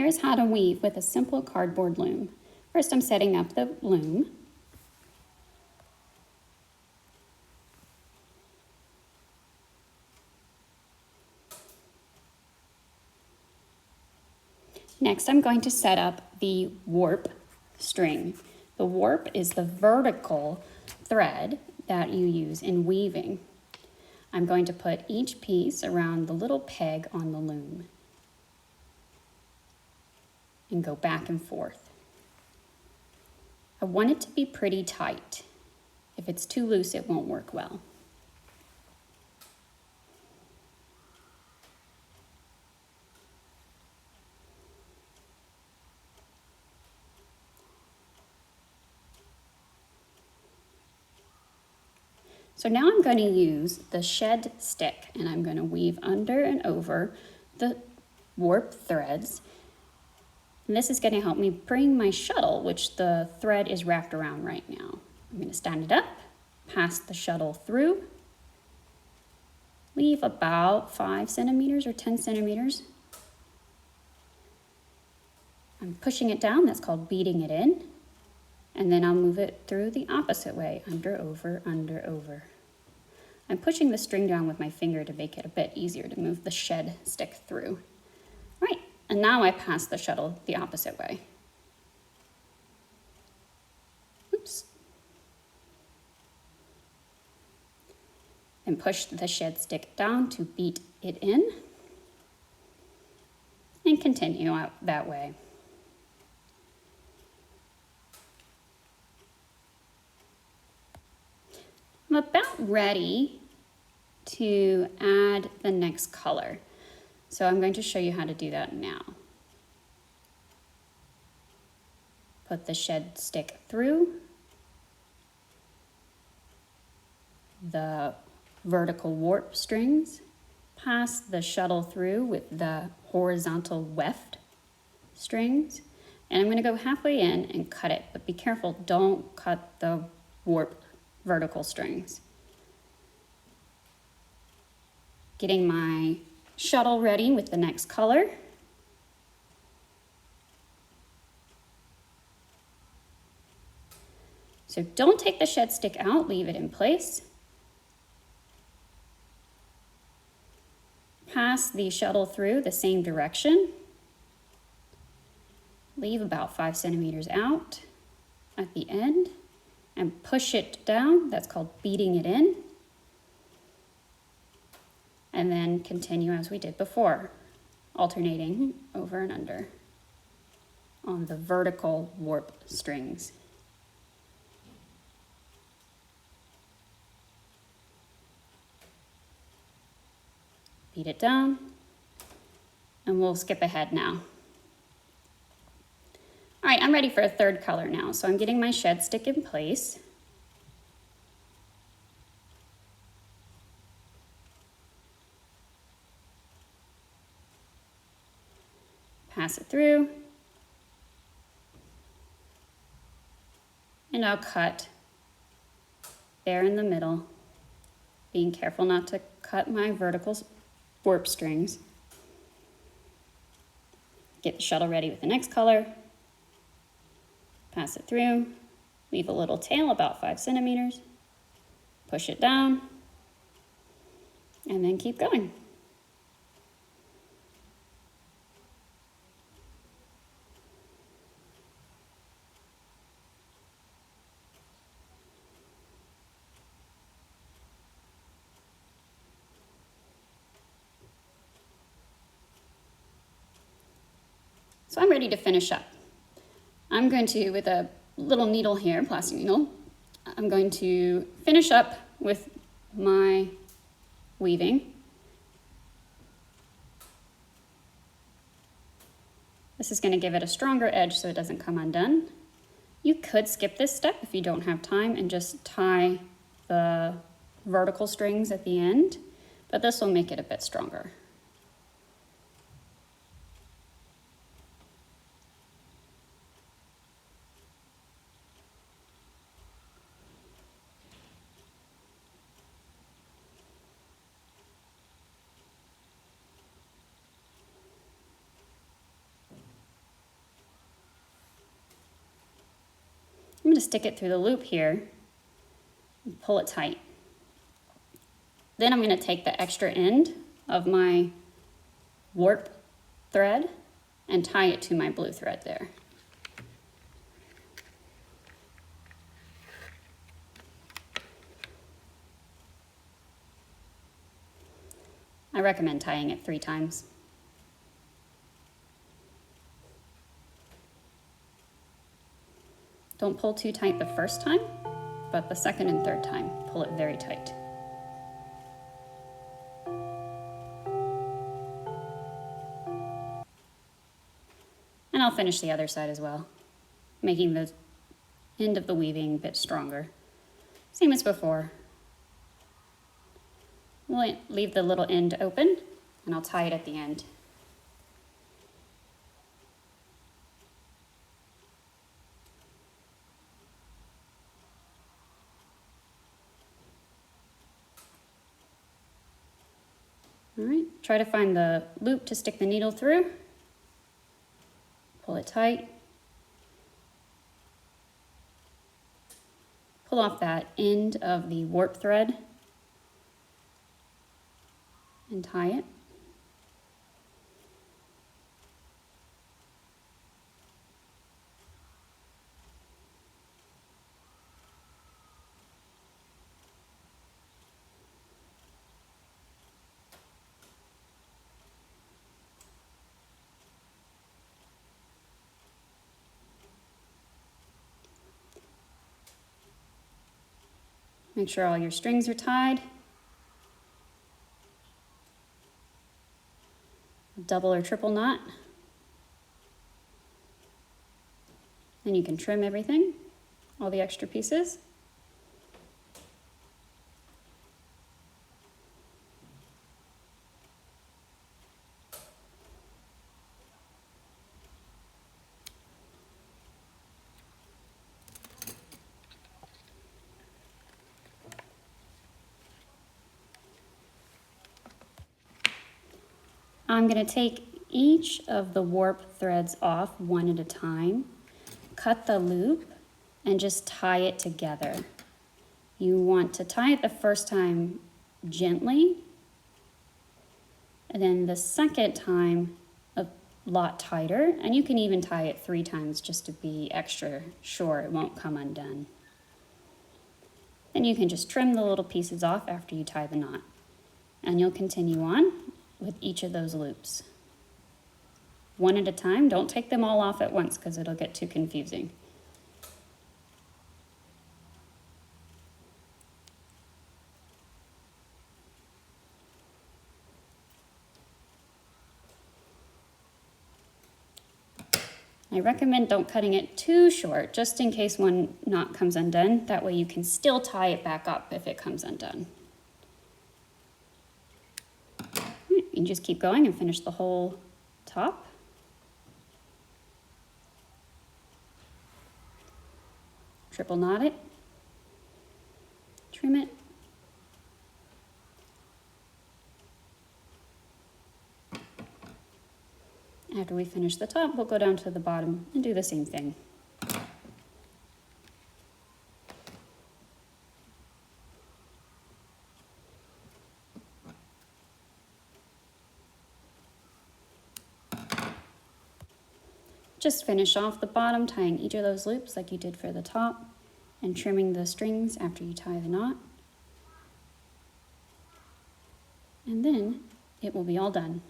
here's how to weave with a simple cardboard loom. First, I'm setting up the loom. Next, I'm going to set up the warp string. The warp is the vertical thread that you use in weaving. I'm going to put each piece around the little peg on the loom and go back and forth. I want it to be pretty tight. If it's too loose, it won't work well. So now I'm going to use the shed stick and I'm going to weave under and over the warp threads. And this is going to help me bring my shuttle, which the thread is wrapped around right now. I'm going to stand it up, pass the shuttle through, leave about 5 centimeters or 10 centimeters. I'm pushing it down, that's called beating it in. And then I'll move it through the opposite way, under, over, under, over. I'm pushing the string down with my finger to make it a bit easier to move the shed stick through. Right, and now I pass the shuttle the opposite way. Oops. And push the shed stick down to beat it in. And continue out that way. I'm about ready to add the next color. So I'm going to show you how to do that now. Put the shed stick through the vertical warp strings, pass the shuttle through with the horizontal weft strings, and I'm going to go halfway in and cut it, but be careful, don't cut the warp vertical strings. Getting my shuttle ready with the next color. So don't take the shed stick out, leave it in place. Pass the shuttle through the same direction. Leave about 5 centimeters out at the end and push it down. That's called beating it in. And then continue as we did before, alternating over and under on the vertical warp strings. Beat it down, and we'll skip ahead now. All right, I'm ready for a third color now. So I'm getting my shed stick in place. Pass it through. And I'll cut there in the middle, being careful not to cut my vertical warp strings. Get the shuttle ready with the next color. Pass it through, leave a little tail about 5 centimeters, push it down, and then keep going. So I'm ready to finish up. I'm going to, with a little needle here, plastic needle, I'm going to finish up with my weaving. This is going to give it a stronger edge so it doesn't come undone. You could skip this step if you don't have time and just tie the vertical strings at the end, but this will make it a bit stronger. I'm going to stick it through the loop here and pull it tight. Then I'm going to take the extra end of my warp thread and tie it to my blue thread there. I recommend tying it 3 times. Don't pull too tight the first time, but the second and third time, pull it very tight. And I'll finish the other side as well, making the end of the weaving a bit stronger. Same as before. We'll leave the little end open and I'll tie it at the end. All right, try to find the loop to stick the needle through. Pull it tight. Pull off that end of the warp thread and tie it. Make sure all your strings are tied. Double or triple knot. Then you can trim everything, all the extra pieces. I'm going to take each of the warp threads off one at a time, cut the loop, and just tie it together. You want to tie it the first time gently, and then the second time a lot tighter, and you can even tie it 3 times just to be extra sure it won't come undone. Then you can just trim the little pieces off after you tie the knot, and you'll continue on with each of those loops. One at a time, don't take them all off at once because it'll get too confusing. I recommend don't cutting it too short, just in case one knot comes undone. That way you can still tie it back up if it comes undone. You can just keep going and finish the whole top. Triple knot it, trim it. After we finish the top, we'll go down to the bottom and do the same thing. Just finish off the bottom, tying each of those loops like you did for the top, and trimming the strings after you tie the knot. And then it will be all done.